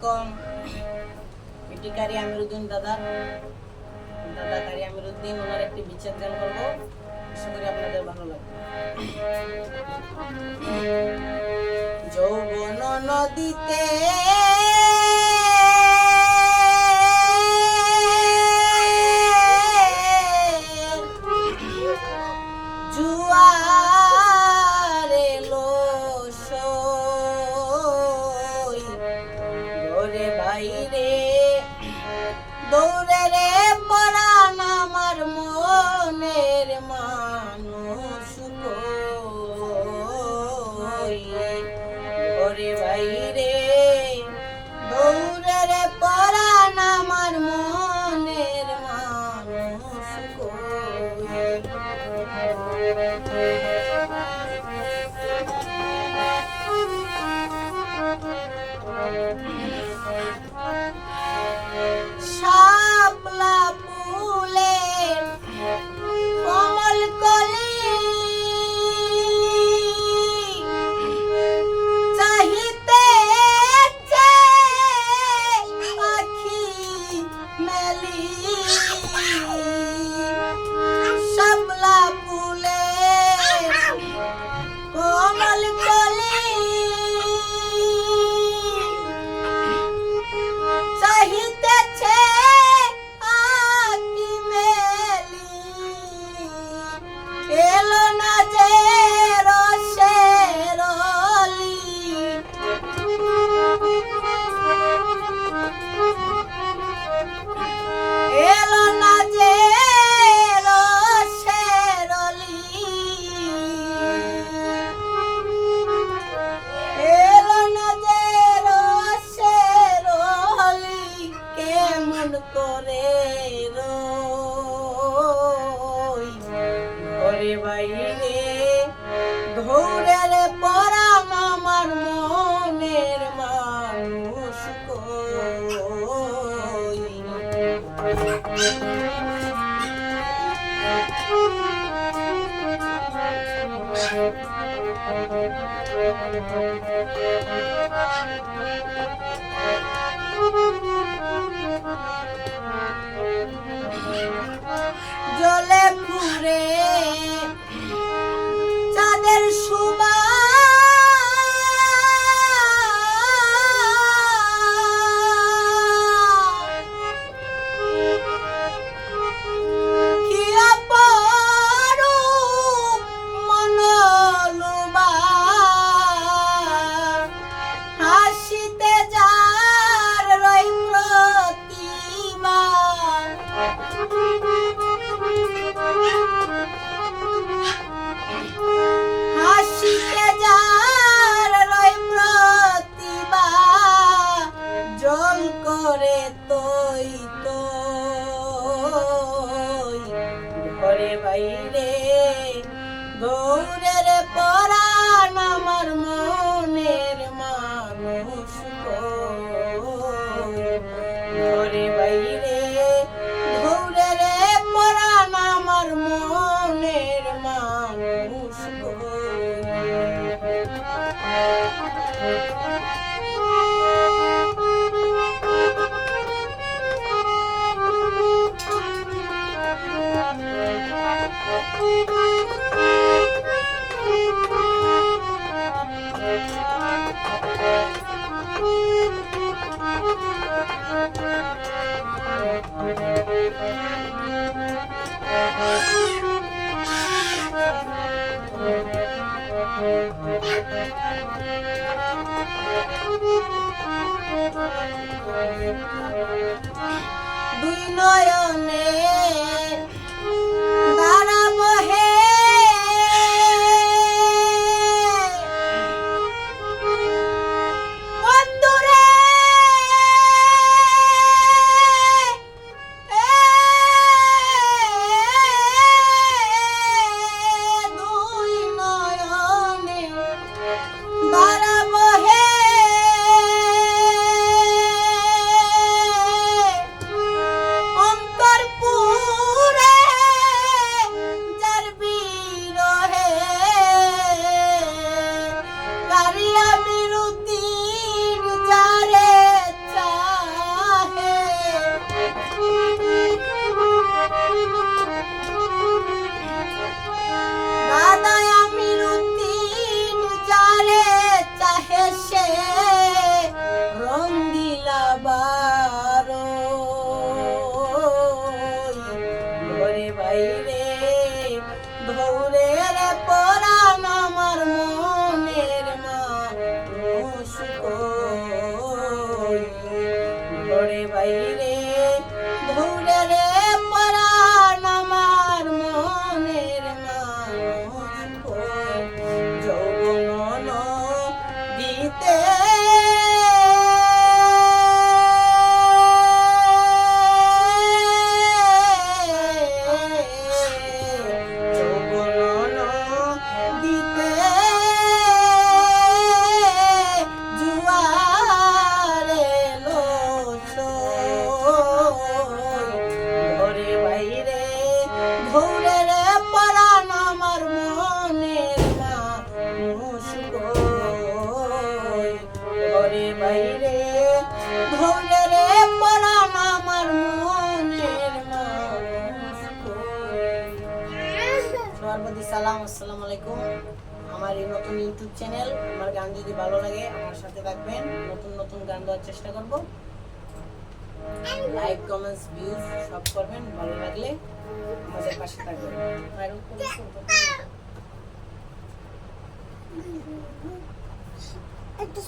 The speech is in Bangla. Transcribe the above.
আলাইকুম। এটি কারি আমিরুদ্দিন দাদা কারি আমিরুদ্দিন, ওনার একটি বিচ্ছেদ গান করবো, আশা করি আপনাদের ভালো লাগবে। যৌবন নদীতে জুয়ার এলো সই, ঘরে বাইরে দৌড়ে রে পরাণ আমার মনের মানুষ কই, ঘরে বাইরে দৌড়ে রে পরাণ আমার মনের মানুষ কই। শাপলা ফুলের কমল কলি চাহিতে পাখি মেলি, শাপলা ফুলের কমল কলি চাহিতেছে আকি মেলি, এলো না যে রসের অলি, এলো না যে রসের অলি, এলো না যে রসের অলি, কেমন করে রই ঘরে বাইরে ঘুরে রে পরাণ আমার মনের মানুষ কই। জলে পুরে চাঁদের সুবা কি অপরূপ মনোলোভা, হাসিতে যার রই প্রতিমা, হাসিতে যার রই প্রতিভা, জল করে তৈ তৈ, ঘরে বাইরে দৌড়ে রে পরাণ আমার মনের মানুষ কই, ঘরে বাইরে দৌড়ে রে পরাণ আমার মনের মানুষ দুই নয়নে ধারা বহে বন্ধুরে, দুই নয়নে ধারা বহে দিতে যৌবন দিতে জুয়ারে ঘরে বাইরে ধরে রে পরাণ আমার মনের মানুষ ঘরে বাইরে ধরে রে পরাণ আমার মনের মানুষ সবার প্রতি সালাম, আসসালামু আলাইকুম। আমার এই নতুন ইউটিউব চ্যানেল, আমার গান যদি ভালো লাগে আমার সাথে থাকবেন, নতুন নতুন গান দেওয়ার চেষ্টা করব। লাইক, কমেন্টস, ভিউজ সব করবেন, ভালো লাগলে আমাদের পাশে থাকবেন। একটু